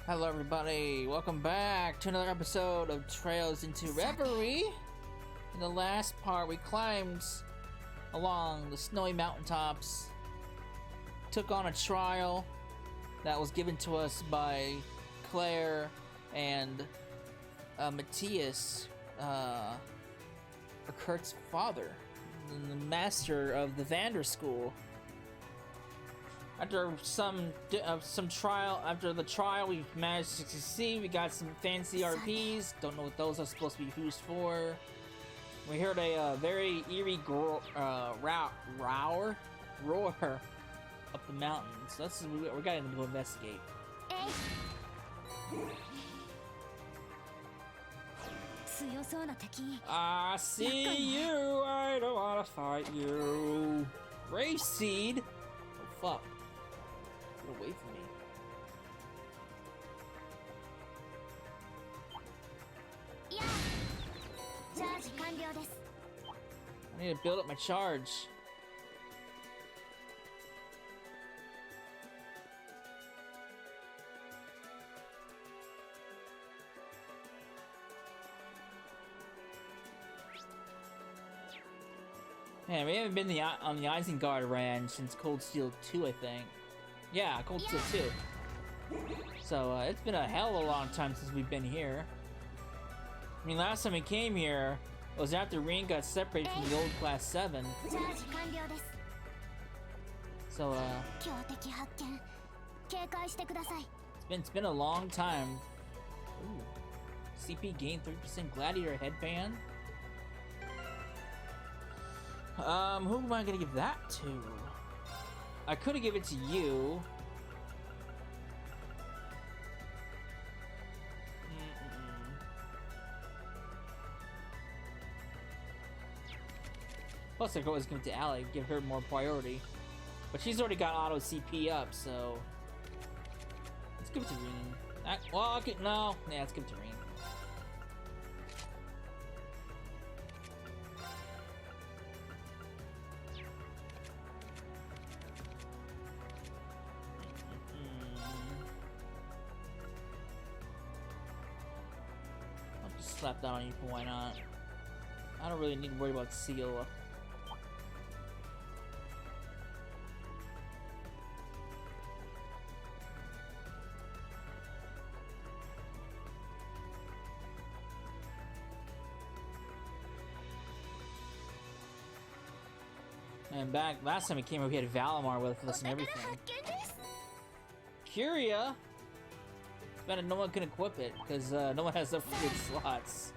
Hello everybody, welcome back to another episode of Trails into Reverie. In the last part, we climbed along the snowy mountaintops, took on a trial that was given to us by Claire and Matthias, Kurt's father, the master of the Vander School. After after the trial, we managed to succeed. We got some fancy RPs. Don't know what those are supposed to be used for. We heard a very eerie roar up the mountains. That's we got to go investigate. I see you. I don't want to fight you. Brave Seed. Oh fuck. Get away from me. I need to build up my charge. Man, we haven't been on the Isengard Ranch since Cold Steel 2, I think. Yeah, Cold Steel 2. So, it's been a hell of a long time since we've been here. I mean, last time we came here was after Rin got separated from the old Class 7. So, it's been a long time. Ooh. CP gain 3% Gladiator headband. Who am I gonna give that to? I could have given it to you. Plus, I could always give it to Allie, give her more priority. But she's already got auto CP up, so let's give it to Rin. Well, okay, no, yeah, let's give it to Rin. Slap that on you, why not? I don't really need to worry about Seal. And back last time we came here, we had Valimar with us and everything. Curia? But no one can equip it because no one has enough good slots.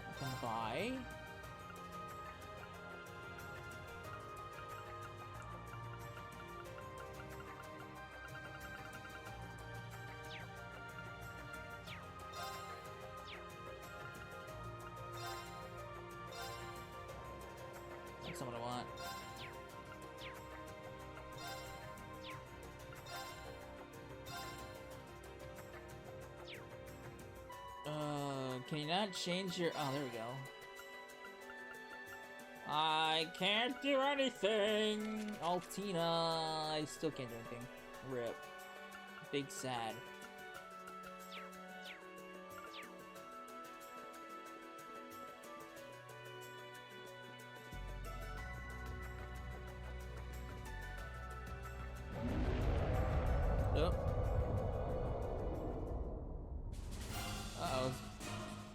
I can buy. That's not what I want. Can you not change your... Oh, there we go. I can't do anything! Altina, I still can't do anything. RIP. Big sad. Uh-oh.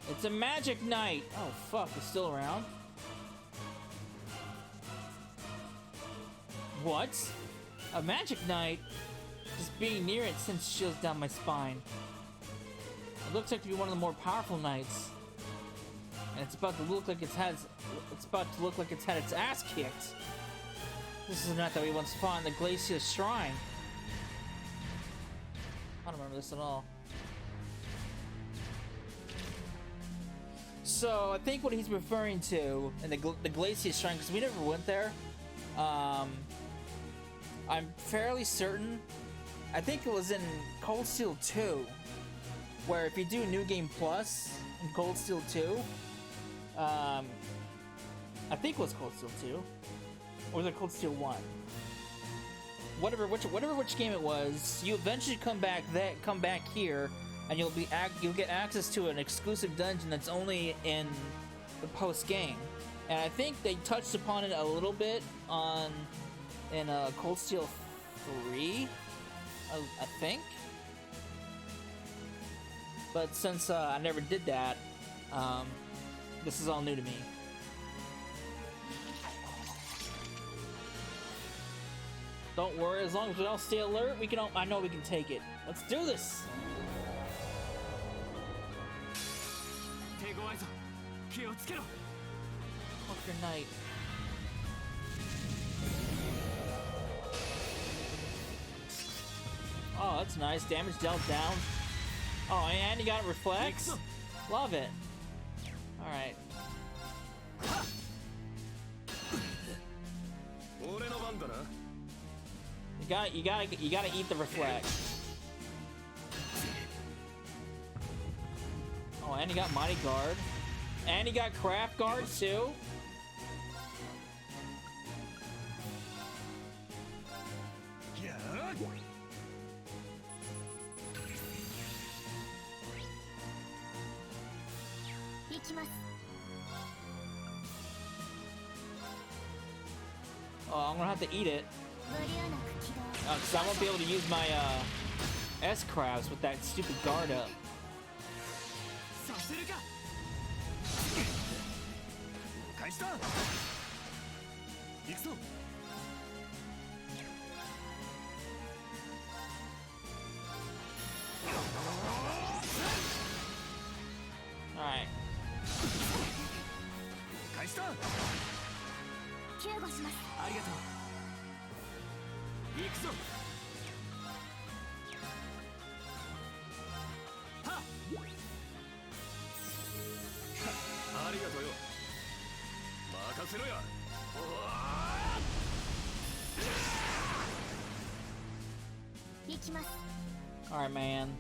It's a magic knight! Oh fuck, it's still around? What? A magic knight? Just being near it sends chills down my spine. It looks like to be one of the more powerful knights. And it's about to look like it's had its ass kicked. This is a knight that we once fought in the Glacier Shrine. I don't remember this at all. So I think what he's referring to in the Glacier Shrine, because we never went there. I'm fairly certain. I think it was in Cold Steel 2, where if you do New Game Plus, in Cold Steel 2. I think it was Cold Steel 2. Or was it Cold Steel 1? Which game it was, you eventually come back here, and you'll get access to an exclusive dungeon that's only in the post game. And I think they touched upon it a little bit in Cold Steel 3, I think. But since I never did that, this is all new to me. Don't worry, as long as we all stay alert, I know we can take it. Let's do this! Fuck your knight. Oh, that's nice. Damage dealt down. Oh, and you got it reflex? Love it. Alright. You gotta eat the reflex. Oh, and you got Mighty Guard. And you got Craft Guard too. Oh, I'm gonna have to eat it. Because I won't be able to use my S-Crafts with that stupid guard up. Alright. Alright, man.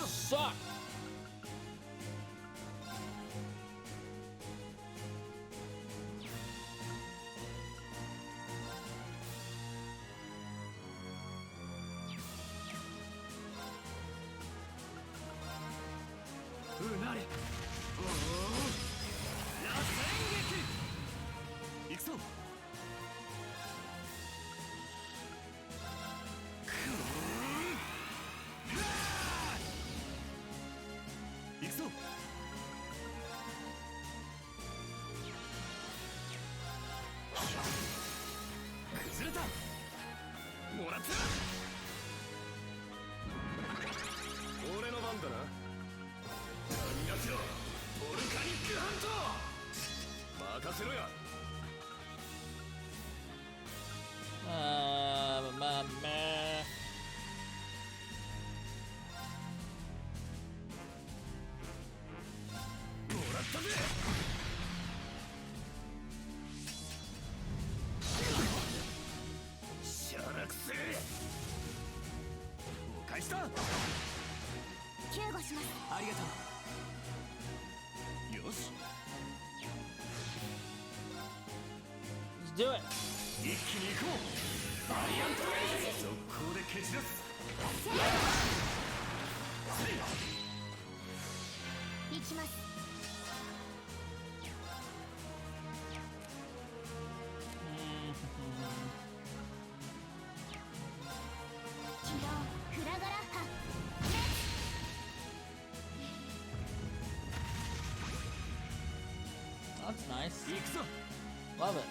Suck! Let's do it. That's nice. Love it.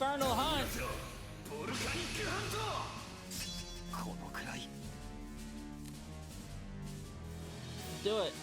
infernal hunt. Do it.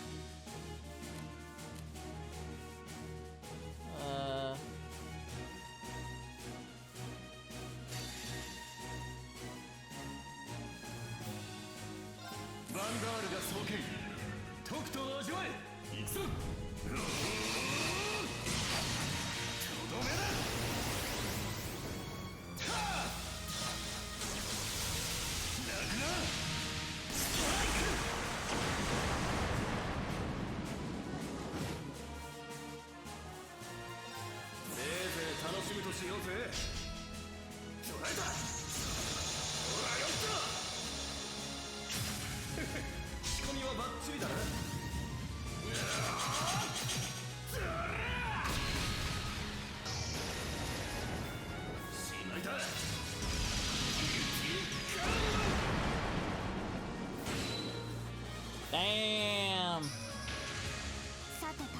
Damn!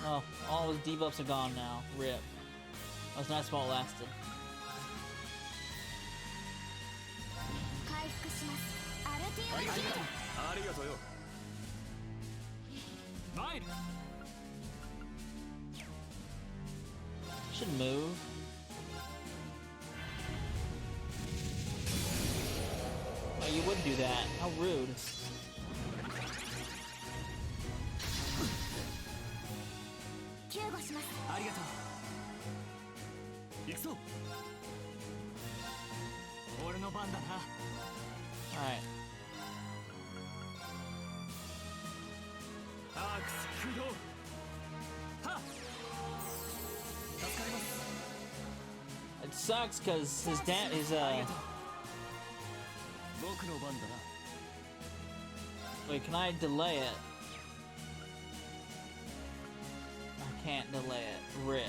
Oh, all his debuffs are gone now. Rip. That was nice while it lasted. Should move. Oh, you would do that. How rude. Alright. It sucks because his Wait, can I delay it? I can't delay it. Rip.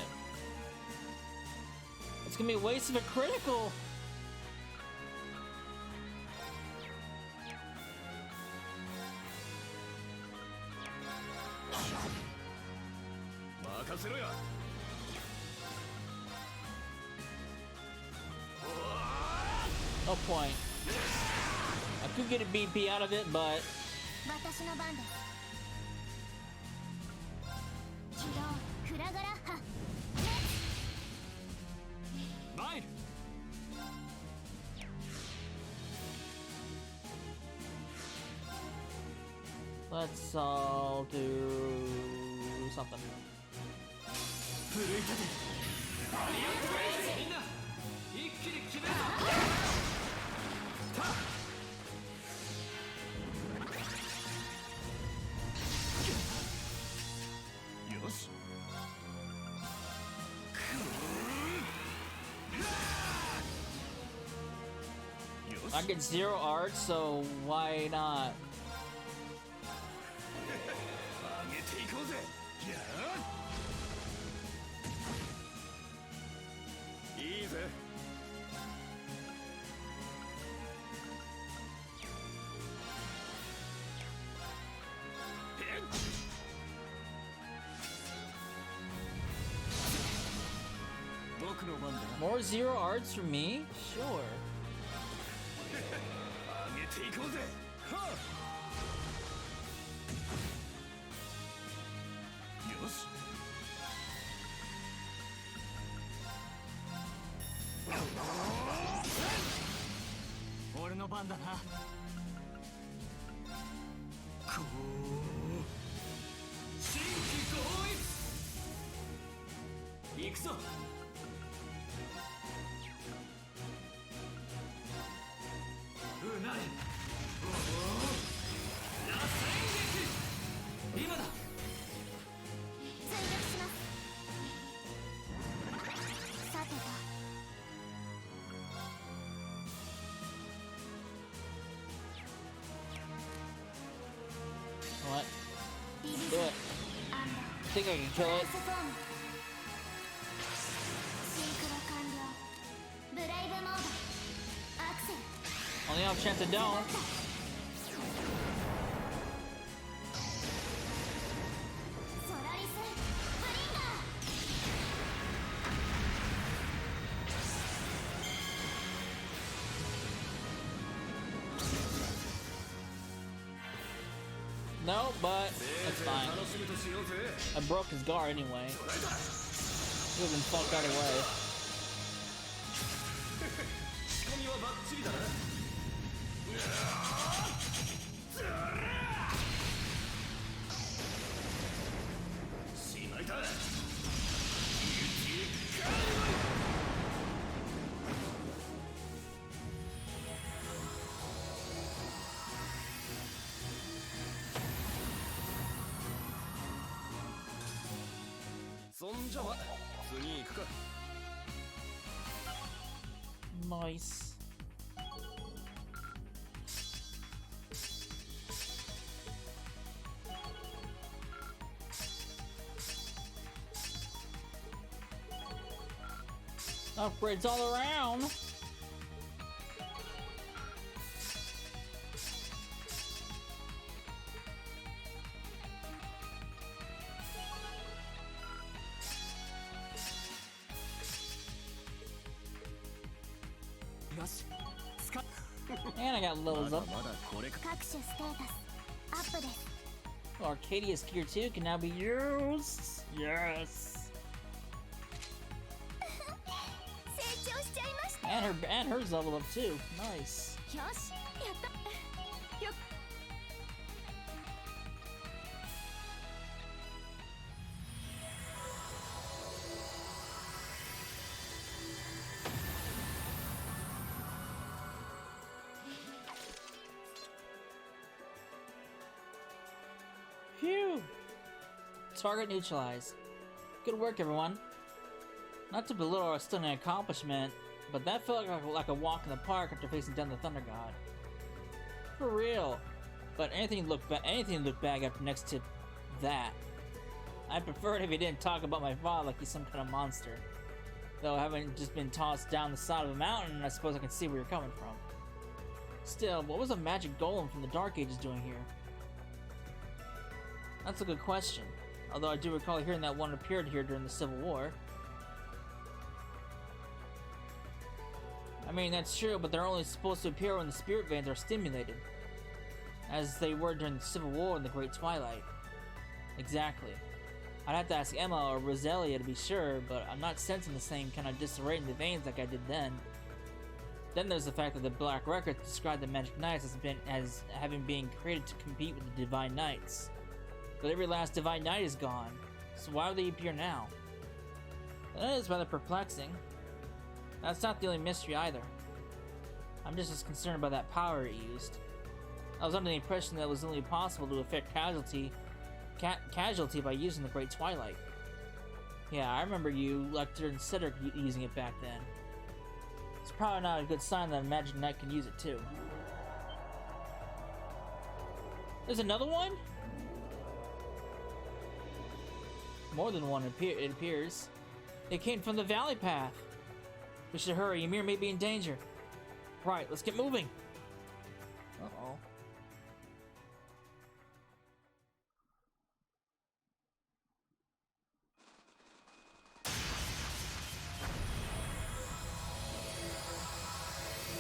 It's gonna be a waste of a critical! No point. I could get a BP out of it, but... Let's all do something. I get 0 art, so why not? More 0 arts for me? Sure. What? Do it. I think I can kill it. Only have a chance I don't. No, but that's fine. I broke his guard anyway. He would've been fucked either way. Nice. Upgrades all around. And I got levels up. Arcadia's gear 2 can now be used. Yes. And hers leveled up too. Nice. Phew! Target neutralized. Good work, everyone. Not to belittle our stunning accomplishment, but that felt like a walk in the park after facing down the Thunder God. For real. But anything looked bad after next to that. I'd prefer it if he didn't talk about my father like he's some kind of monster. Though having just been tossed down the side of a mountain, I suppose I can see where you're coming from. Still, what was a magic golem from the Dark Ages doing here? That's a good question. Although I do recall hearing that one appeared here during the Civil War. I mean, that's true, but they're only supposed to appear when the spirit veins are stimulated. As they were during the Civil War in the Great Twilight. Exactly. I'd have to ask Emma or Roselia to be sure, but I'm not sensing the same kind of disarray in the veins like I did then. Then there's the fact that the Black Records described the Magic Knights as having been created to compete with the Divine Knights. But every last Divine Knight is gone, so why would they appear now? That is rather perplexing. That's not the only mystery either. I'm just as concerned about that power it used. I was under the impression that it was only possible to affect casualty by using the Great Twilight. Yeah, I remember you, Lecter and Cedric using it back then. It's probably not a good sign that a Magic Knight can use it too. There's another one? More than one, it appears. They came from the Valley Path. We should hurry, Ymir may be in danger. Right, let's get moving. Uh-oh.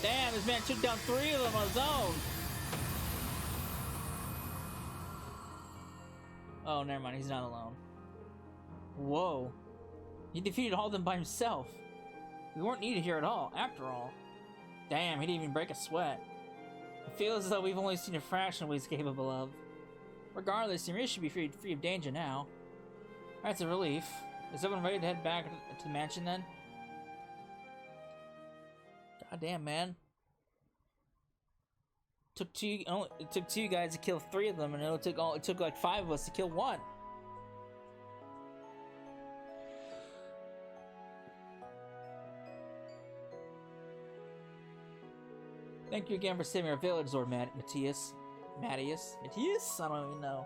Damn, this man took down 3 of them on his own. Oh, never mind, he's not alone. Whoa. He defeated all of them by himself. We weren't needed here at all, after all. Damn, he didn't even break a sweat. I feel as though we've only seen a fraction of what he's capable of. Regardless, Ymir should be free of danger now. That's a relief. Is everyone ready to head back to the mansion then? God damn, man. It took 2 guys to kill 3 of them, and it took like 5 of us to kill 1. Thank you again for saving our village, Lord Matthias? Matthias? I don't even know.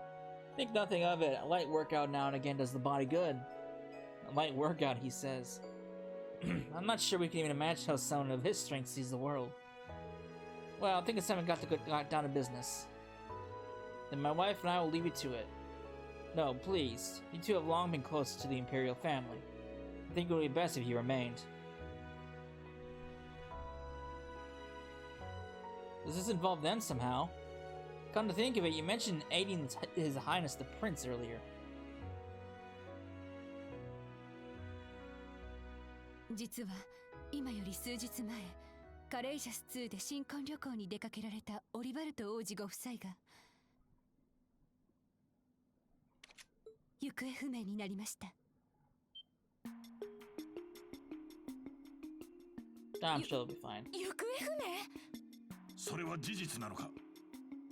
Think nothing of it. A light workout now and again does the body good. A light workout, he says. I'm not sure we can even imagine how someone of his strength sees the world. Well, I think it's time we got down to business. Then my wife and I will leave you to it. No, please. You two have long been close to the Imperial family. I think it would be best if you remained. Does this involve them somehow? Come to think of it, you mentioned aiding His Highness the Prince earlier. 実は今より数日前、カレイジャス2で新婚旅行に出かけられたオリバルト王子ご夫妻が行方不明になりました。I'm sure it'll be fine. 行方不明？それは事実なのか？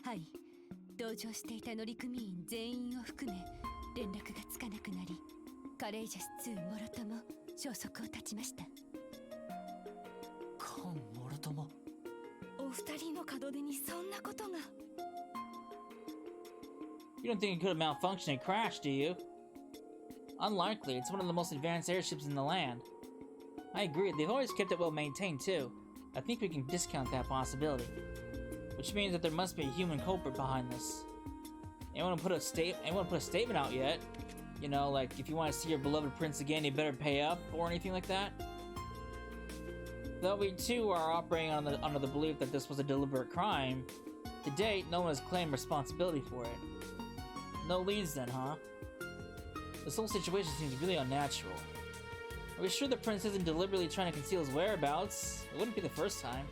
はい。同乗していた乗組員全員を含め連絡がつかなくなり、カレイジャス2もろとも消息を絶ちました。コンもろとも。お二人の門出にそんなことが。You don't think it could have malfunctioned and crashed, do you? Unlikely. It's one of the most advanced airships in the land. I agree. They've always kept it well maintained too. I think we can discount that possibility. Which means that there must be a human culprit behind this. Anyone put a statement out yet? You know, like if you want to see your beloved prince again, you better pay up or anything like that. Though we too are operating under the belief that this was a deliberate crime, to date, no one has claimed responsibility for it. No leads then, huh? This whole situation seems really unnatural. Are we sure the prince isn't deliberately trying to conceal his whereabouts? It wouldn't be the first time.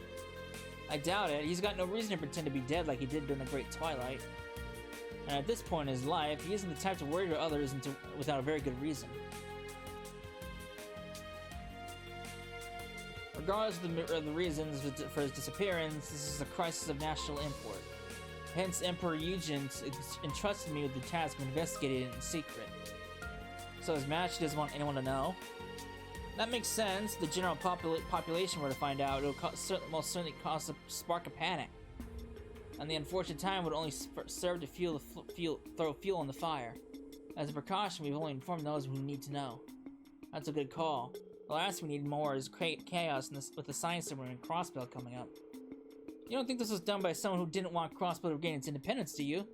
I doubt it. He's got no reason to pretend to be dead like he did during the Great Twilight. And at this point in his life, he isn't the type to worry about others without a very good reason. Regardless of the reasons for his disappearance, this is a crisis of national import. Hence, Emperor Eugen entrusted me with the task of investigating it in secret. So his Majesty doesn't want anyone to know? That makes sense. The general population were to find out, it would most certainly spark a panic. And the unfortunate time would only serve to throw fuel on the fire. As a precaution, we've only informed those who need to know. That's a good call. The last we need more is chaos with the science ceremony and Crossbell coming up. You don't think this was done by someone who didn't want Crossbell to regain its independence, do you?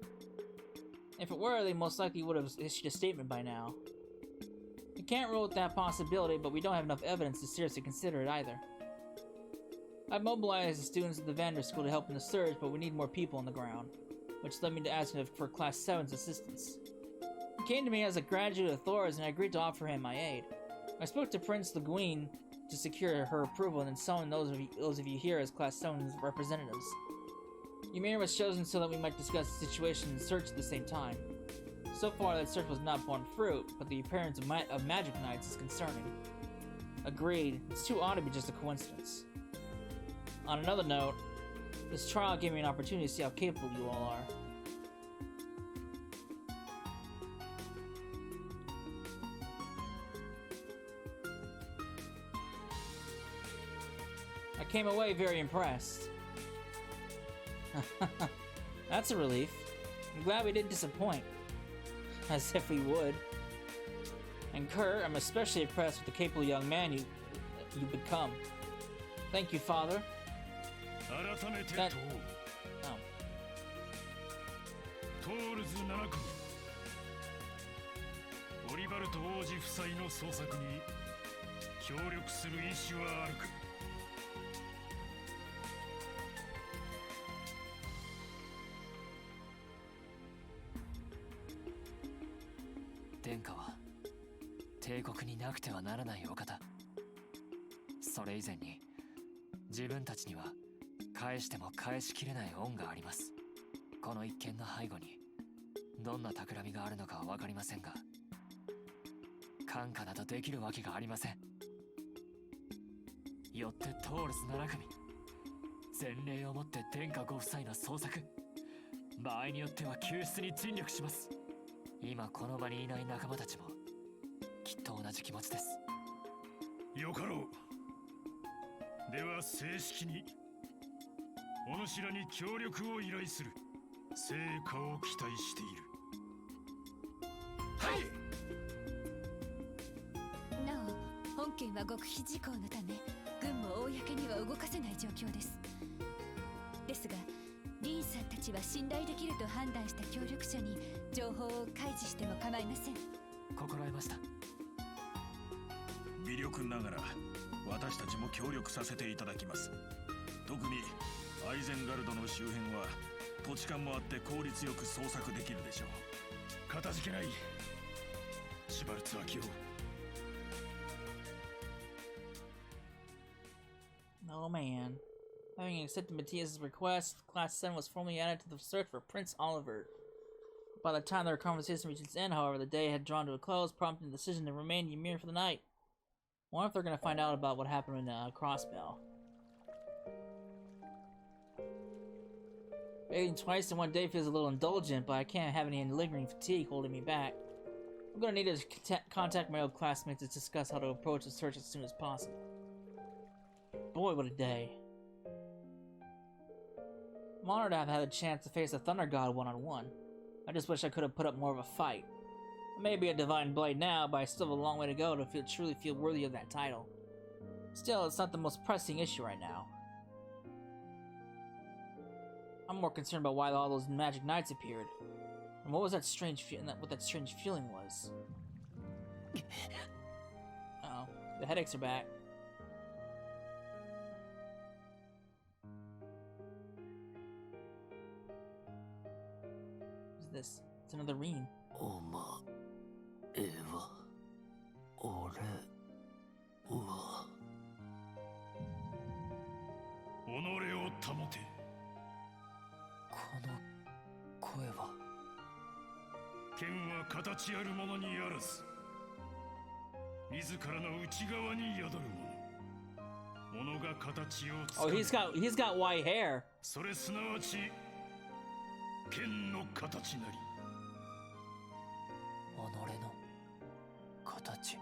If it were, they most likely would have issued a statement by now. We can't rule out that possibility, but we don't have enough evidence to seriously consider it either. I've mobilized the students of the Vander School to help in the search, but we need more people on the ground, which led me to asking for Class 7's assistance. He came to me as a graduate of Thor's, and I agreed to offer him my aid. I spoke to Prince Leguine to secure her approval, and then summoned those of you here as Class 7's representatives. Ymir was chosen so that we might discuss the situation and search at the same time. So far, that search was not borne fruit, but the appearance of magic knights is concerning. Agreed. It's too odd to be just a coincidence. On another note, this trial gave me an opportunity to see how capable you all are. I came away very impressed. That's a relief. I'm glad we didn't disappoint. As if we would. And Kerr, I'm especially impressed with the capable young man you become. Thank you, Father. That... Oh. トールズ7組オリバルト王子夫妻の捜索に協力する意思はあるか。殿下は帝国になくてはならないお方。それ以前に自分たちには返しても返しきれない恩があります。この一件の背後にどんな企みがあるのかは分かりませんが、看過などできるわけがありません。よってトールス7組前例をもって殿下ご夫妻の捜索、場合によっては救出に尽力します。今この場にいない仲間たちもきっと同じ気持ちです。よかろう。では正式にお主らに協力を依頼する。成果を期待している。はい。なお本件は極秘事項のため軍も公には動かせない状況です。ですがリンさんたちは信頼できると判断した協力者に情報を開示しても構いません。心得ました。微力ながら私たちも協力させていただきます。特にアイゼンガルドの周辺は土地勘もあって効率よく捜索できるでしょう。かたじけない。シュバルツ秋夫。Oh man. Having accepted Matthias's request, Class 7 was formally added to the search for Prince Oliver. By the time their conversation reached its end, however, the day had drawn to a close, prompting the decision to remain Ymir for the night. I wonder if they're gonna find out about what happened in Crossbell. Bathing twice in one day feels a little indulgent, but I can't have any lingering fatigue holding me back. I'm gonna need to contact my old classmates to discuss how to approach the search as soon as possible. Boy, what a day. I'm honored to have had a chance to face the Thunder God one-on-one. I just wish I could have put up more of a fight. I may be a Divine Blade now, but I still have a long way to go to truly feel worthy of that title. Still, it's not the most pressing issue right now. I'm more concerned about why all those magic knights appeared. And what was that strange what that strange feeling was. Uh-oh. The headaches are back. What's this? It's another ream. 己を保て。この声は。剣は形あるものにあらず、自らの内側に宿るもの。己が形をつか Oh, む。he's got white hair. それすなわち剣の形なり。己の形。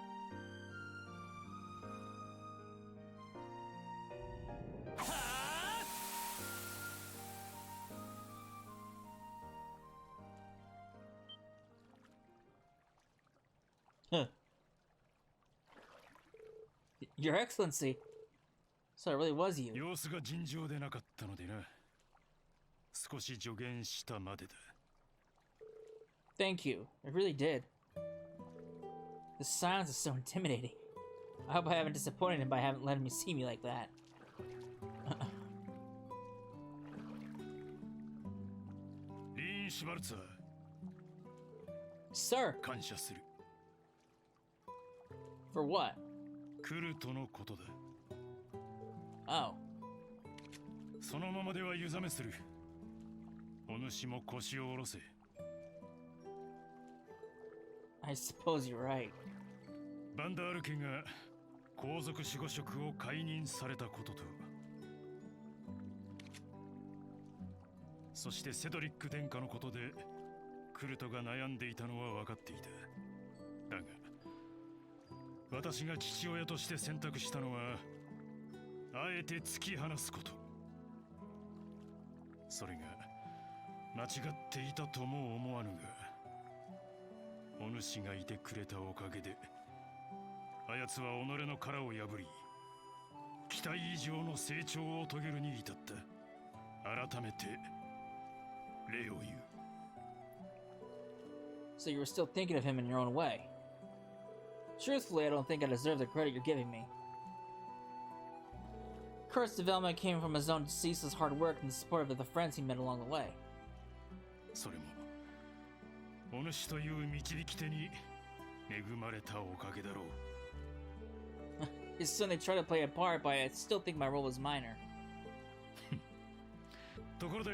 Your Excellency. So it really was you. 様子が尋常でなかったのでな。少し助言したまでだ。Thank you. It really did. The silence is so intimidating. I hope I haven't disappointed him by haven't letting me see me like that. リーン・シュバルツァー、 Sir, 感謝する。 for what? 来るとのことだ。 Oh. そのままでは湯冷めする。お主も腰を下ろせ。 I suppose you're right. バンダール家が皇族守護職を解任されたことと、そしてセドリック殿下のことでクルトが悩んでいたのは分かっていた。だが私が父親として選択したのはあえて突き放すこと。それが間違っていたとも思わぬが、お主がいてくれたおかげであやつは己の殻を破り期待以上の成長を遂げるに至った。改めて礼を言う。 So you were still thinking of him in your own way. Truthfully, I don't think I deserve the credit you're giving me. Kurt's development came from his own ceaseless hard work and the support of the friends he met along the way. それもお主という導き手に恵まれたおかげだろう。 He certainly tried to play a part, but I still think my role was minor. ところで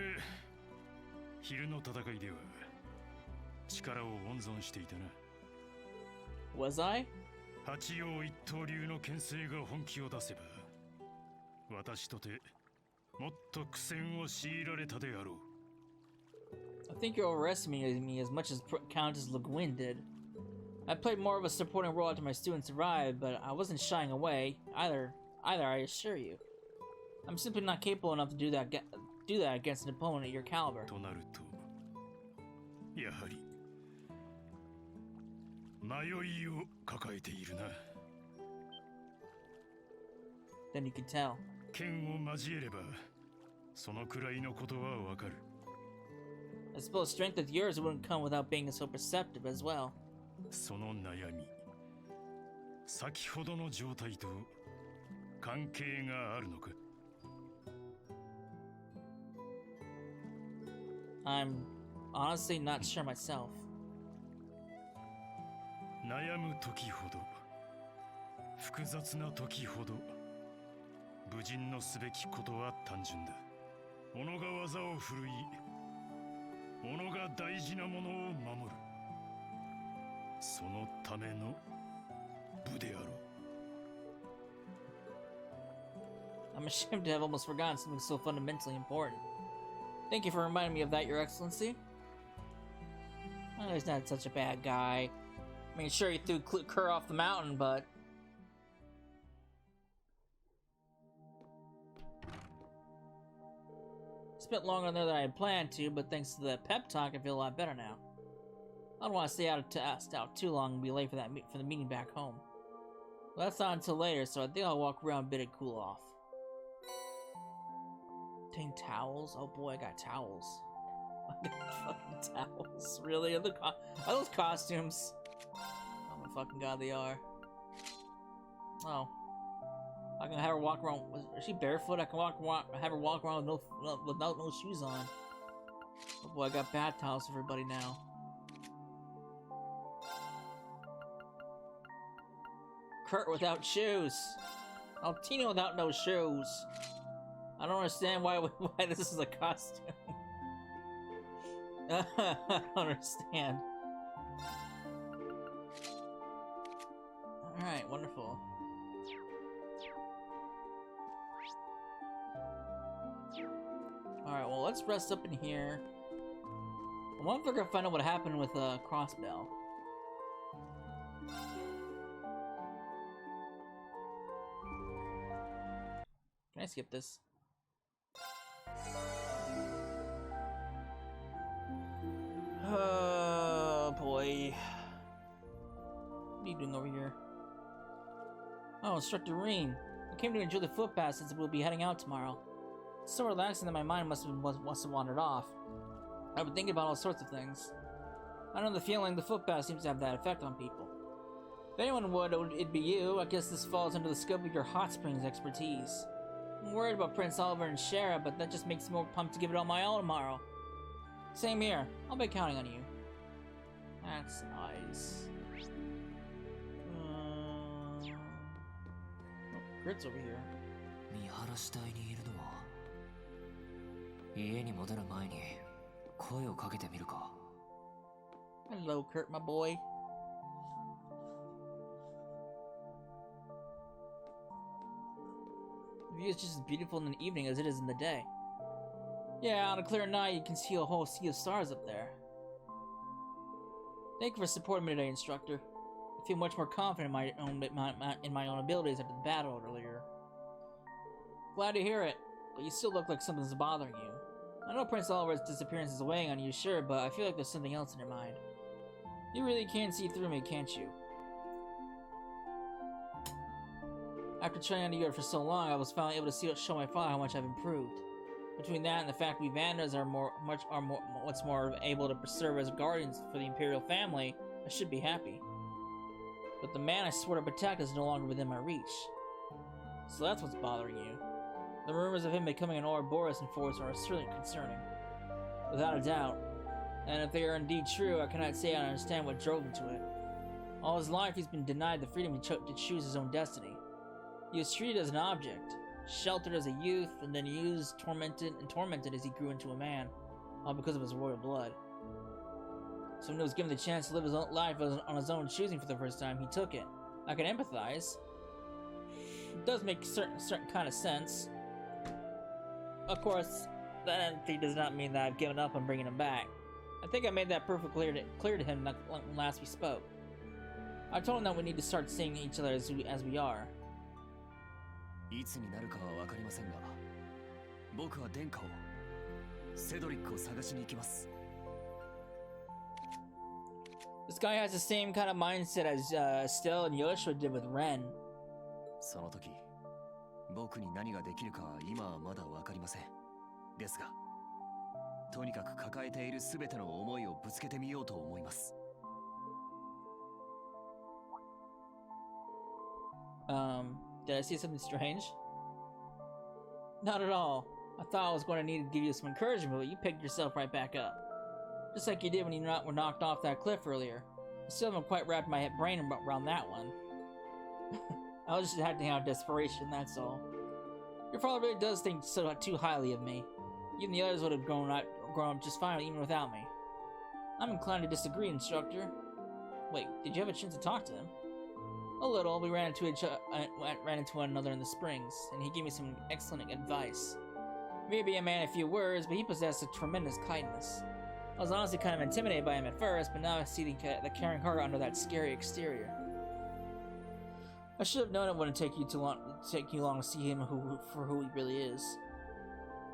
昼の戦いでは力を温存していたな。 Was I? 八王一刀流の牽制が本気を出せば私とてもっと苦戦を強いられたであろう。 I think you're overestimating me as much as Countess Le Guin did. I played more of a supporting role after my students arrived, but I wasn't shying away either, I assure you. I'm simply not capable enough to do that against an opponent at your caliber. となるとやはり迷いを抱えているな。 Then you can tell. 剣を交えればそのくらいのことはわかる。 I suppose strength with yours wouldn't come without being so perceptive as well. その悩み、先ほどの状態と関係があるのか。I'm honestly not sure myself. 悩む時ほど複雑な時ほど武人のすべきことは単純だ。己が技を振るい己が大事なものを守る、そのための武であろう。 I'm ashamed to have almost forgotten something so fundamentally important. Thank you for reminding me of that, Your Excellency. Well, he's not such a bad guy. I mean, sure, he threw Kerr off the mountain, but... Spent longer there than I had planned to, but thanks to the pep talk, I feel a lot better now. I don't want to stay out too long and be late for the meeting back home. Well, that's not until later, so I think I'll walk around a bit and cool off. Dang towels? Oh boy, I got towels. I got fucking towels. Really? Are those costumes? Oh my fucking god, they are. Oh. I can have her walk around. Is she barefoot? I can have her walk around with no shoes on. Oh boy, I got bath towels for everybody now. Kurt without shoes. Altino without no shoes. I don't understand why this is a costume. I don't understand. Alright, wonderful. Alright, well, let's rest up in here. I wonder if we're gonna find out what happened with Crossbell. Can I skip this? Oh boy. What are you doing over here? Oh, Instructor Reen. I came to enjoy the footpath since we'll be heading out tomorrow. It's so relaxing that my mind must have wandered off. I've been thinking about all sorts of things. I know the feeling the footpath seems to have that effect on people. If anyone would, it'd be you. I guess this falls under the scope of your hot springs expertise. I'm worried about Prince Oliver and Shara, but that just makes me more pumped to give it all my all tomorrow. Same here. I'll be counting on you. That's nice. Oh, Grit's over here. 見晴らし隊にいるのは家に戻る前に声をかけてみるか。 Hello, Kurt, my boy. The view is just as beautiful in the evening as it is in the day. Yeah, on a clear night, you can see a whole sea of stars up there. Thank you for supporting me today, Instructor. I feel much more confident in my own abilities after the battle earlier. Glad to hear it, but you still look like something's bothering you. I know Prince Oliver's disappearance is weighing on you, sure, but I feel like there's something else in your mind. You really can see through me, can't you? After trying on you for so long, I was finally able to show my father how much I've improved. Between that and the fact we Vanders are what's more able to serve as guardians for the Imperial family, I should be happy. But the man I swore to protect is no longer within my reach. So that's what's bothering you. The rumors of him becoming an Ouroboros enforcer are certainly concerning. Without a doubt. And if they are indeed true, I cannot say I understand what drove him to it. All his life he's been denied the freedom to choose his own destiny. He was treated as an object, sheltered as a youth, and then used, tormented as he grew into a man, all because of his royal blood. So when he was given the chance to live his own life on his own choosing for the first time, he took it. I can empathize. It does make certain kind of sense. Of course, that empathy does not mean that I've given up on bringing him back. I think I made that perfectly clear to him when last we spoke. I told him that we need to start seeing each other as we are. いつになるかは分かりませんが、僕は殿下をセドリックを探しに行きます。 This guy has the same kind of mindset as Stell and Yoshua did with Ren. その時、僕に何ができるかは今はまだ分かりません。ですが、とにかく抱えているすべての思いをぶつけてみようと思います。Did I see something strange? Not at all. I thought I was going to need to give you some encouragement, but you picked yourself right back up. Just like you did when you were knocked off that cliff earlier. I still haven't quite wrapped my brain around that one. I was just acting out of desperation, that's all. Your father really does think so too highly of me. Even the others would have grown up just fine even without me. I'm inclined to disagree, instructor. Wait, did you have a chance to talk to him? A little. We ran into one another in the springs, and he gave me some excellent advice. Maybe a man of few words, but he possessed a tremendous kindness. I was honestly kind of intimidated by him at first, but now I see the caring heart under that scary exterior. I should have known it wouldn't take you long to see him for who he really is.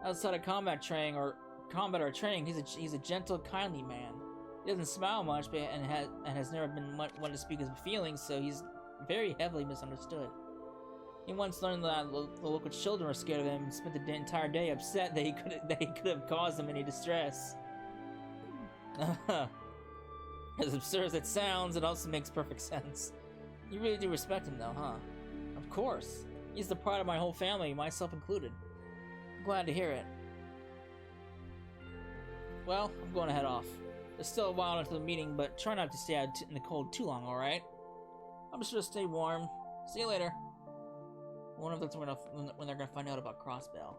Outside of combat or training, he's a gentle, kindly man. He doesn't smile much, and has never been one to speak his feelings, so he's very heavily misunderstood. He once learned that the local children were scared of him and spent the entire day upset that he could have caused them any distress. As absurd as it sounds, it also makes perfect sense. You really do respect him though, huh? Of course. He's the pride of my whole family, myself included. I'm glad to hear it. Well, I'm going to head off. There's still a while until the meeting, but try not to stay out in the cold too long, alright? I'm just gonna stay warm. See you later. I wonder if that's when they're gonna find out about Crossbell.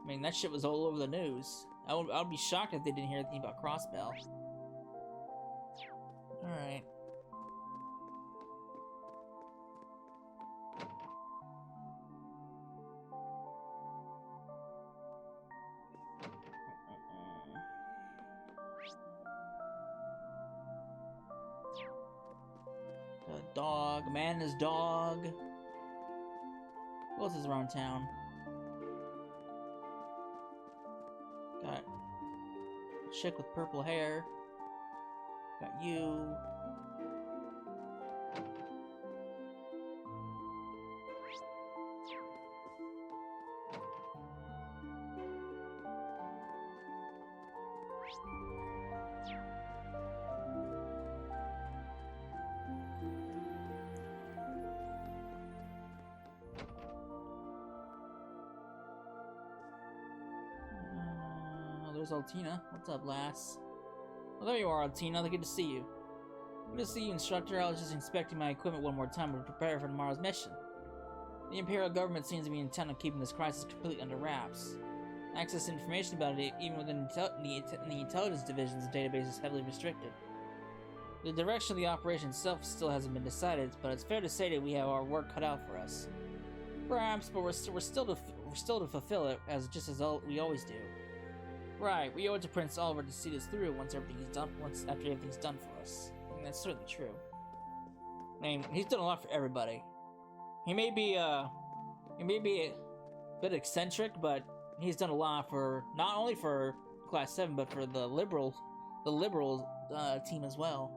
I mean, that shit was all over the news. I would be shocked if they didn't hear anything about Crossbell. Alright. A dog, a man and his dog. Who else is around town? Got a chick with purple hair. Got you. There's Altina. What's up, lass? Well, there you are, Altina. Good to see you. Good to see you, instructor. I was just inspecting my equipment one more time to prepare for tomorrow's mission. The Imperial government seems to be intent on keeping this crisis completely under wraps. Access to information about it, even within the intelligence division's database, is heavily restricted. The direction of the operation itself still hasn't been decided, but it's fair to say that we have our work cut out for us. Perhaps, but we're still to fulfill it we always do. Right, we owe it to Prince Oliver to see this through after everything's done for us. And that's certainly true. I mean, he's done a lot for everybody. He may be a bit eccentric, but he's done a lot for not only for Class 7, but for the liberal team as well.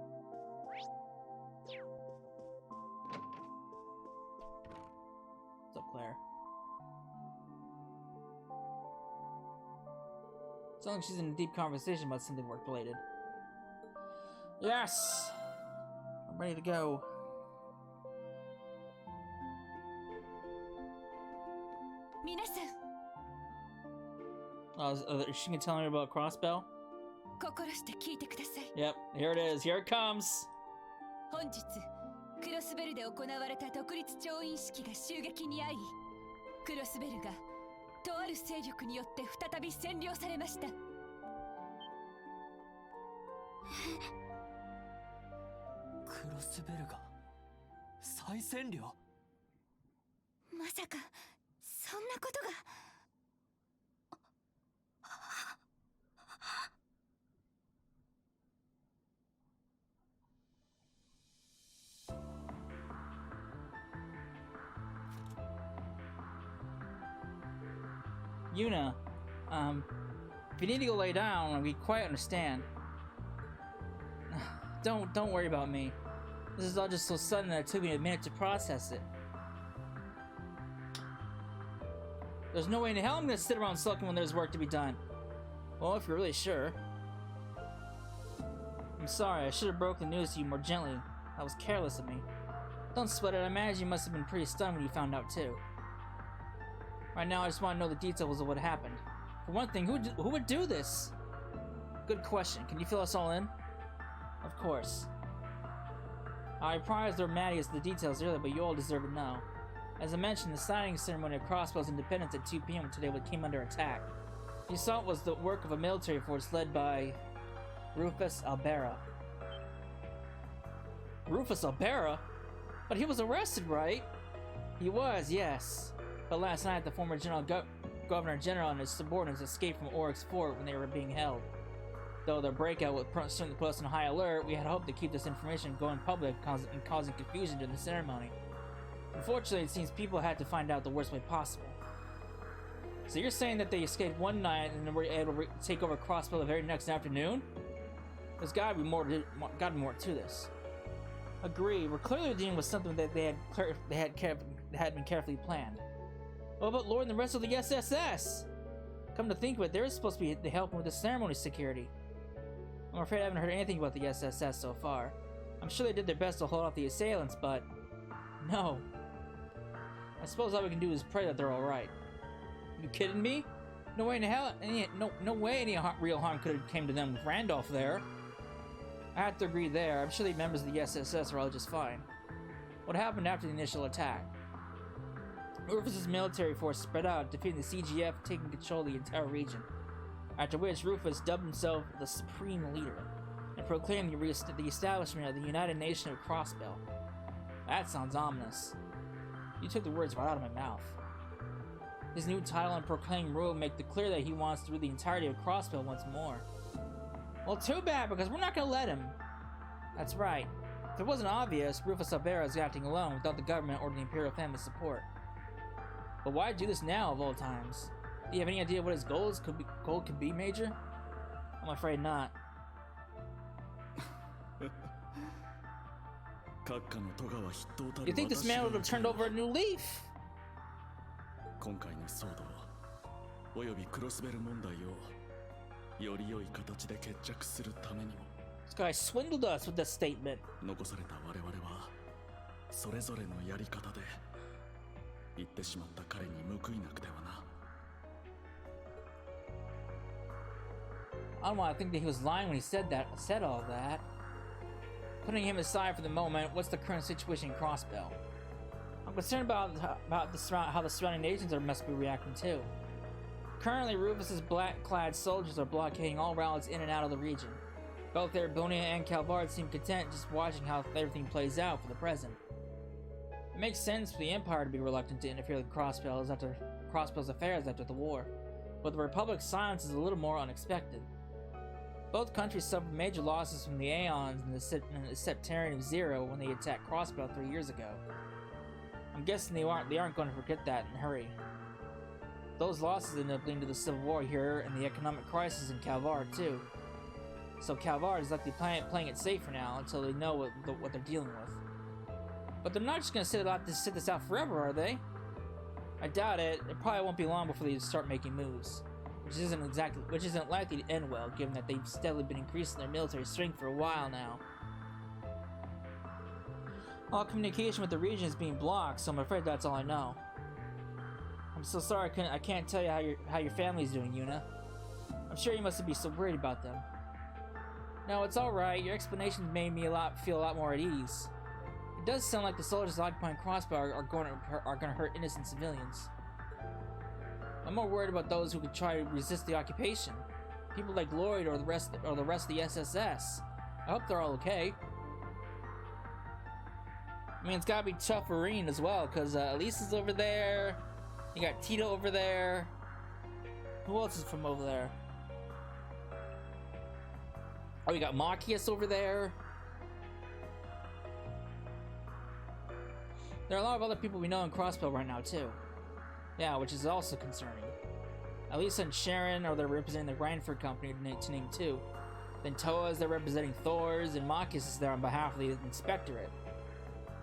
What's up, Claire? Sounds like she's in a deep conversation about something work-related. Yes! I'm ready to go. Is she gonna tell me about Crossbell? Yep, here it is. Here it comes. 本日クロスベルで行われた独立調印式が襲撃に遭い、クロスベルがとある勢力によって再び占領されました。クロスベルが再占領？まさかそんなことが。Yuna, if you need to go lay down, we quite understand. Don't worry about me. This is all just so sudden that it took me a minute to process it. There's no way in hell I'm gonna sit around sulking when there's work to be done. Well, if you're really sure. I'm sorry, I should have broke the news to you more gently. That was careless of me. Don't sweat it, I imagine you must have been pretty stunned when you found out too. Right now, I just want to know the details of what happened. For one thing, who would do this? Good question. Can you fill us all in? Of course. I promised there were Maddie as the details earlier, but you all deserve to know. As I mentioned, the signing ceremony of Crossbow's independence at 2 p.m. today came under attack. The assault was the work of a military force led by Rufus Albera. Rufus Albera? But he was arrested, right? He was, yes. But last night, the former Governor General and his subordinates escaped from Oryx Fort when they were being held. Though their breakout would certainly put us on high alert, we had hoped to keep this information going public and causing confusion during the ceremony. Unfortunately, it seems people had to find out the worst way possible. So you're saying that they escaped one night and then were able to take over Crossbow the very next afternoon? There's gotta be more to this. Agreed. We're clearly dealing with something that they had been carefully planned. What about Lord and the rest of the SSS? Come to think of it, they're supposed to be helping with the ceremony security. I'm afraid I haven't heard anything about the SSS so far. I'm sure they did their best to hold off the assailants, but no. I suppose all we can do is pray that they're all right. You kidding me? No way in hell, no way any real harm could have came to them with Randolph there. I have to agree there. I'm sure the members of the SSS are all just fine. What happened after the initial attack? Rufus's military force spread out, defeating the CGF, taking control of the entire region. After which, Rufus dubbed himself the Supreme Leader, and proclaimed the establishment of the United Nation of Crossbow. That sounds ominous. You took the words right out of my mouth. His new title and proclaimed rule make it clear that he wants to rule the entirety of Crossbow once more. Well, too bad, because we're not going to let him. That's right. If it wasn't obvious, Rufus Albera is acting alone without the government or the Imperial family's support. But why do this now, of all times? Do you have any idea what his goal could be, Major? I'm afraid not. You think this man would have turned over a new leaf? This guy swindled us with this statement. I don't want to think that he was lying when he said all that. Putting him aside for the moment, what's the current situation in Crossbow? I'm concerned about how the surrounding nations must be reacting too. Currently, Rufus's black-clad soldiers are blockading all routes in and out of the region. Both Erebonia and Calvard seem content just watching how everything plays out for the present. It makes sense for the Empire to be reluctant to interfere with Crossbow's affairs after the war, but the Republic's silence is a little more unexpected. Both countries suffered major losses from the Aeons and the Septarian of Zero when they attacked Crossbow 3 years ago. I'm guessing they aren't going to forget that in a hurry. Those losses ended up leading to the Civil War here and the economic crisis in Calvard too. So Calvard is likely playing it safe for now until they know what they're dealing with. But they're not just going to sit this out forever, are they? I doubt it. It probably won't be long before they start making moves. Which isn't likely to end well, given that they've steadily been increasing their military strength for a while now. All communication with the region is being blocked, so I'm afraid that's all I know. I'm so sorry I can't tell you how your family's doing, Yuna. I'm sure you must be so worried about them. No, it's alright. Your explanations made me feel a lot more at ease. It does sound like the soldiers occupying Crossbow are going to hurt innocent civilians. I'm more worried about those who could try to resist the occupation. People like Lloyd or the rest of the SSS. I hope they're all okay. I mean, it's gotta be tough for Reen as well, because Elisa's over there. You got Tito over there. Who else is from over there? Oh, we got Machias over there. There are a lot of other people we know in Crossbow right now, too. Yeah, which is also concerning. Elisa and Sharon are there representing the Grindford Company, to name two. Then Toa is there representing Thor's, and Machias is there on behalf of the Inspectorate.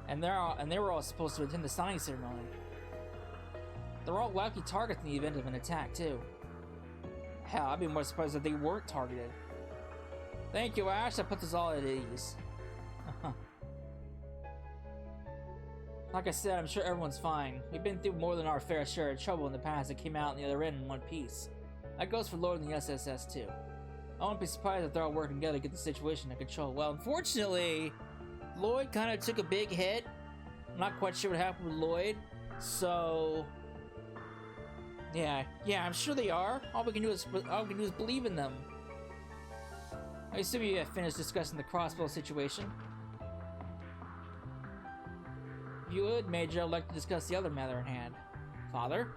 And they were all supposed to attend the signing ceremony. They're all likely targets in the event of an attack, too. Hell, I'd be more surprised if they weren't targeted. Thank you, Ash. That puts us all at ease. Like I said, I'm sure everyone's fine. We've been through more than our fair share of trouble in the past and came out on the other end in one piece. That goes for Lloyd and the SSS too. I wouldn't be surprised if they're all working together to get the situation under control. Well, unfortunately, Lloyd kind of took a big hit. I'm not quite sure what happened with Lloyd, so yeah, I'm sure they are. All we can do is believe in them. I assume you have finished discussing the crossbow situation. If you would, Major, I'd like to discuss the other matter in hand. Father?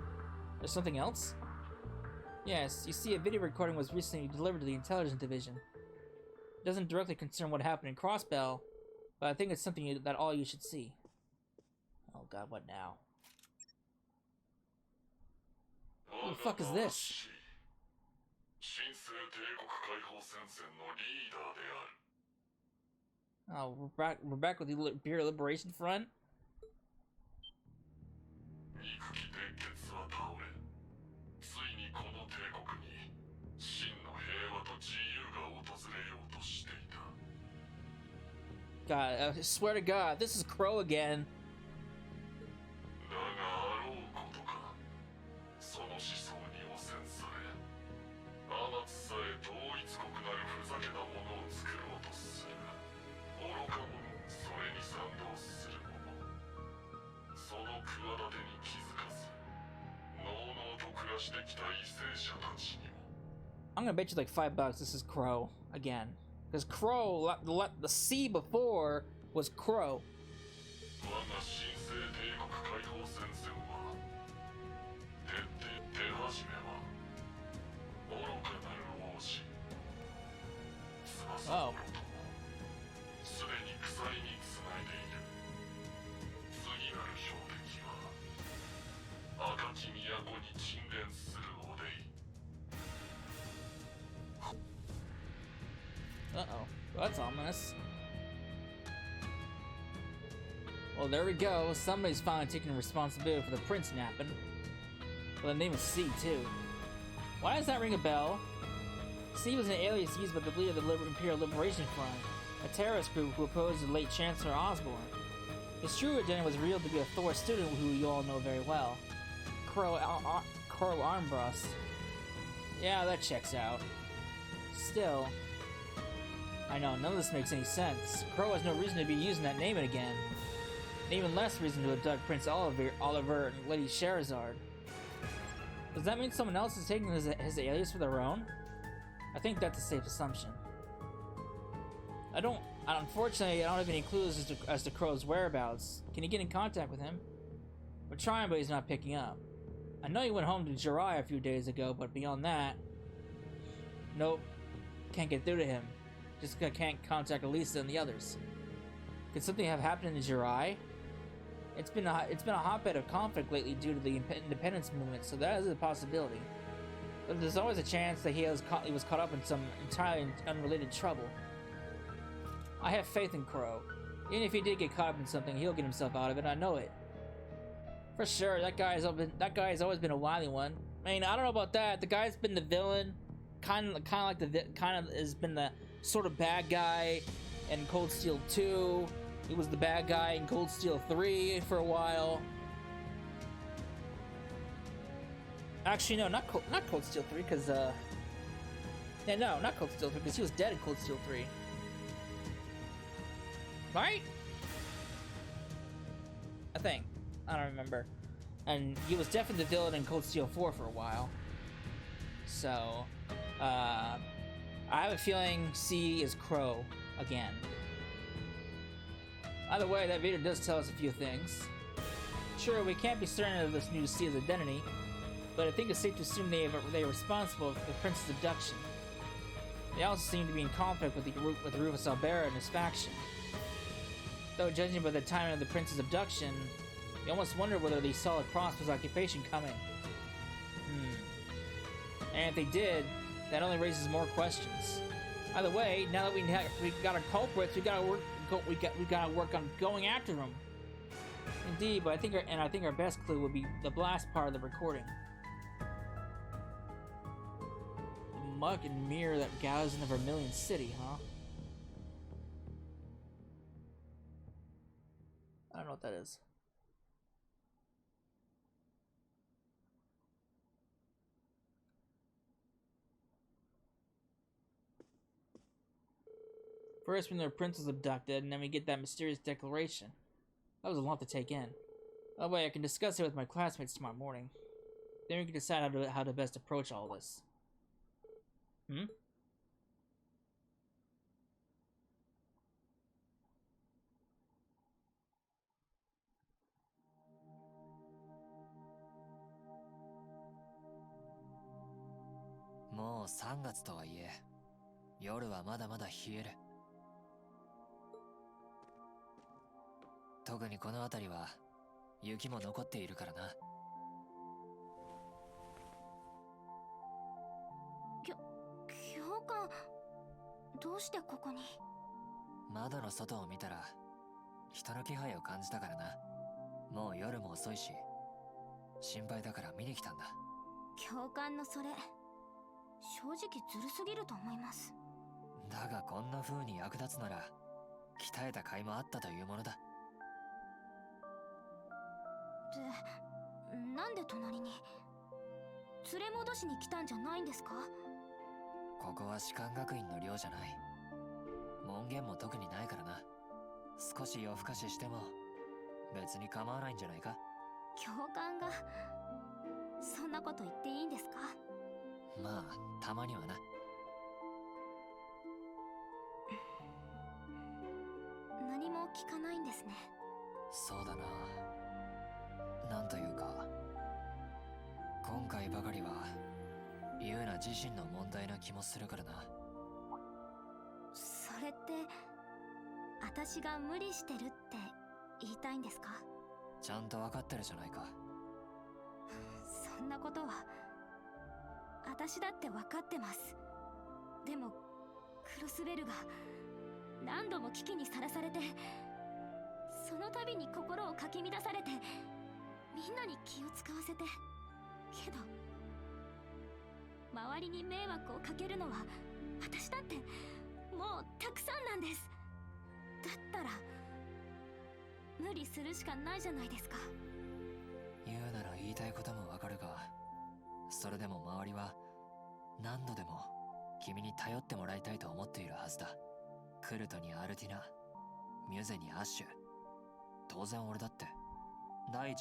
There's something else? Yes, you see, a video recording was recently delivered to the Intelligence Division. It doesn't directly concern what happened in Crossbell, but I think it's something that all you should see. Oh god, what now? Who the fuck is this? Oh, we're back with the Imperial Liberation Front? God, I swear to God, this is Crow again. I'm gonna bet you like $5 this is Crow again. Because Crow, the C before was Crow. Oh. Uh-oh. Well, that's ominous. Well, there we go. Somebody's finally taking responsibility for the prince napping. Well, the name is C, too. Why does that ring a bell? C was an alias used by the leader of the Imperial Liberation Front, a terrorist group who opposed the late Chancellor Osborne. His true identity was revealed to be a Thor student who you all know very well. Crow Armbrust. Yeah, that checks out. Still, I know, none of this makes any sense. Crow has no reason to be using that name again. And even less reason to abduct Prince Oliver and Lady Sherazard. Does that mean someone else is taking his alias for their own? I think that's a safe assumption. Unfortunately, I don't have any clues as to Crow's whereabouts. Can you get in contact with him? We're trying, but he's not picking up. I know he went home to Jirai a few days ago, but beyond that... Nope. Can't get through to him. Just can't contact Elisa and the others. Could something have happened in Jirai? It's been a hotbed of conflict lately due to the independence movement, so that is a possibility. But there's always a chance that he was caught up in some entirely unrelated trouble. I have faith in Crow. Even if he did get caught up in something, he'll get himself out of it. I know it. For sure, that guy has always been a wily one. I mean, I don't know about that. The guy's been the villain, kind of has been the sort of bad guy in Cold Steel 2. He was the bad guy in Cold Steel 3 for a while. Actually, no, not Cold Steel 3, because yeah, no, not Cold Steel 3, because he was dead in Cold Steel 3. Right? I think. I don't remember. And he was definitely the villain in Cold Steel 4 for a while. So, I have a feeling C is Crow again. Either way, that video does tell us a few things. Sure, we can't be certain of this new C's identity, but I think it's safe to assume they are responsible for the prince's abduction. They also seem to be in conflict with Rufus Albera and his faction. Though, judging by the timing of the prince's abduction, you almost wonder whether they saw a Crossbow's occupation coming. And if they did, that only raises more questions. Either way, now that we got our culprits, we gotta work on going after them. Indeed, but I think our best clue would be the last part of the recording. The muck and mirror that gathers in the Vermilion City, huh? I don't know what that is. First, when their prince was abducted, and then we get that mysterious declaration. That was a lot to take in. That way, I can discuss it with my classmates tomorrow morning. Then we can decide how to best approach all this. Hmm?もう3月とはいえ、夜はまだまだ冷える。特にこの辺りは雪も残っているからな。教官、どうしてここに？窓の外を見たら人の気配を感じたからな。もう夜も遅いし、心配だから見に来たんだ。教官のそれ、正直ずるすぎると思います。だがこんな風に役立つなら鍛えた甲斐もあったというものだ。で、なんで隣に？連れ戻しに来たんじゃないんですか？ここは士官学院の寮じゃない。門限も特にないからな。少し夜更かししても別に構わないんじゃないか。教官がそんなこと言っていいんですか？まあたまにはな。何も聞かないんですね。そうだな。なんというか、今回ばかりはユーナ自身の問題な気もするからな。それって私が無理してるって言いたいんですか？ちゃんと分かってるじゃないか。そんなことは私だって分かってます。でもクロスベルが何度も危機にさらされて、その度に心をかき乱されて、みんなに気を使わせて、けど周りに迷惑をかけるのは私だってもうたくさんなんです。だったら無理するしかないじゃないですか。言うなら言いたいこともわかるが、それでも周りは何度でも君に頼ってもらいたいと思っているはずだ。クルトにアルティナ、ミュゼにアッシュ、当然俺だって。第一、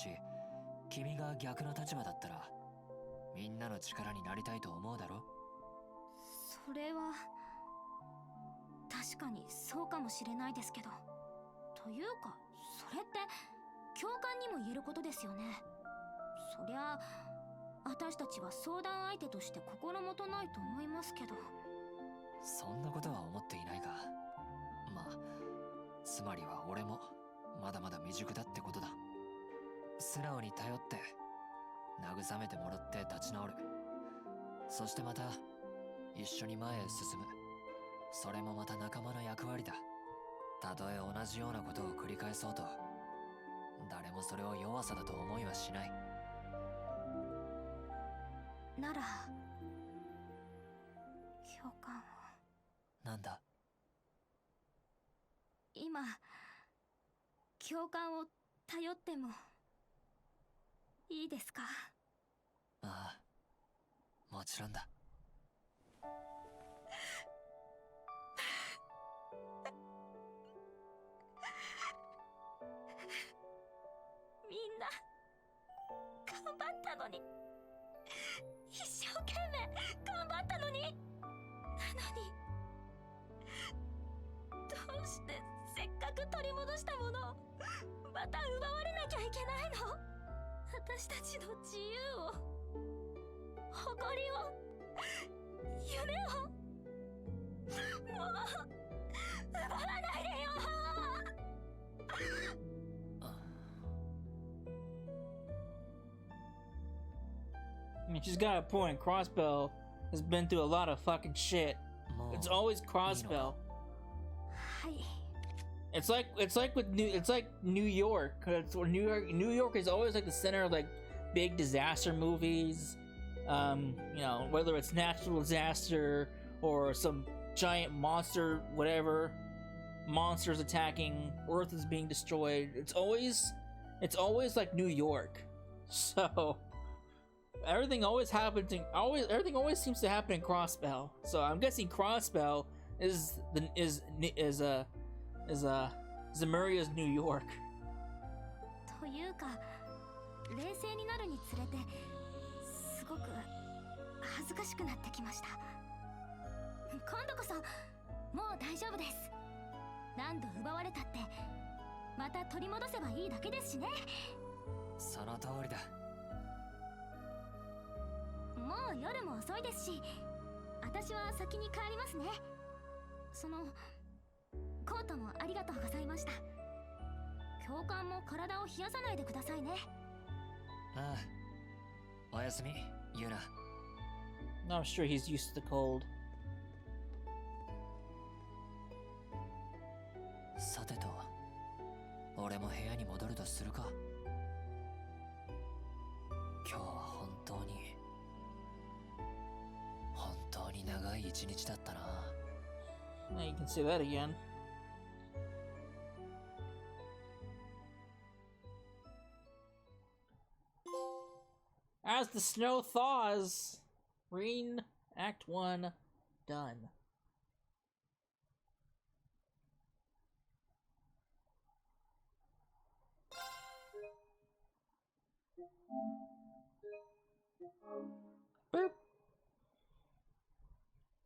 君が逆の立場だったらみんなの力になりたいと思うだろ。それは確かにそうかもしれないですけど、というかそれって教官にも言えることですよね。そりゃ私たちは相談相手として心もとないと思いますけど。そんなことは思っていないが、まあつまりは俺もまだまだ未熟だってことだ。素直に頼って慰めてもらって立ち直る。そしてまた一緒に前へ進む。それもまた仲間の役割だ。たとえ同じようなことを繰り返そうと、誰もそれを弱さだと思いはしない。なら教官を。なんだ？今教官を頼ってもいいですか？ああ、もちろんだ。みんな頑張ったのに、一生懸命頑張ったのに、なのにどうしてせっかく取り戻したものをまた奪われなきゃいけないの？私たちの自由を、誇りを、夢を、もう奪わないでよ。I mean, she's got a point. Crossbell has been through a lot of fucking shit. It's always Crossbell. はい。It's like New York. New York is always like the center of like big disaster movies. You know, whether it's natural disaster or some giant monster, whatever, monsters attacking, Earth is being destroyed. It's always like New York. So everything always seems to happen in Crossbell. So I'm guessing Crossbell Zemuria's New York. というか冷静になるにつれてすごく恥ずかしくなってきました。今度こそもう大丈夫です。何度奪われたってまた取り戻せばいいだけですしね。その通りだ。もう夜も遅いですし、私は先に帰りますね。そのコートもありがとうございました。教官も体を冷やさないでくださいね。ああ、おやすみ、ユナ。I'm sure he's used to the cold. さてと、俺も部屋に戻るとするか。今日は本当に長い一日だったな。Now you can say that again. As the snow thaws, Green Act 1 done. Boop.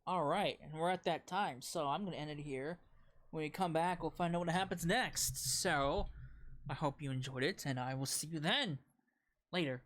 Alright, and we're at that time, so I'm gonna end it here. When we come back, we'll find out what happens next. So, I hope you enjoyed it, and I will see you then. Later.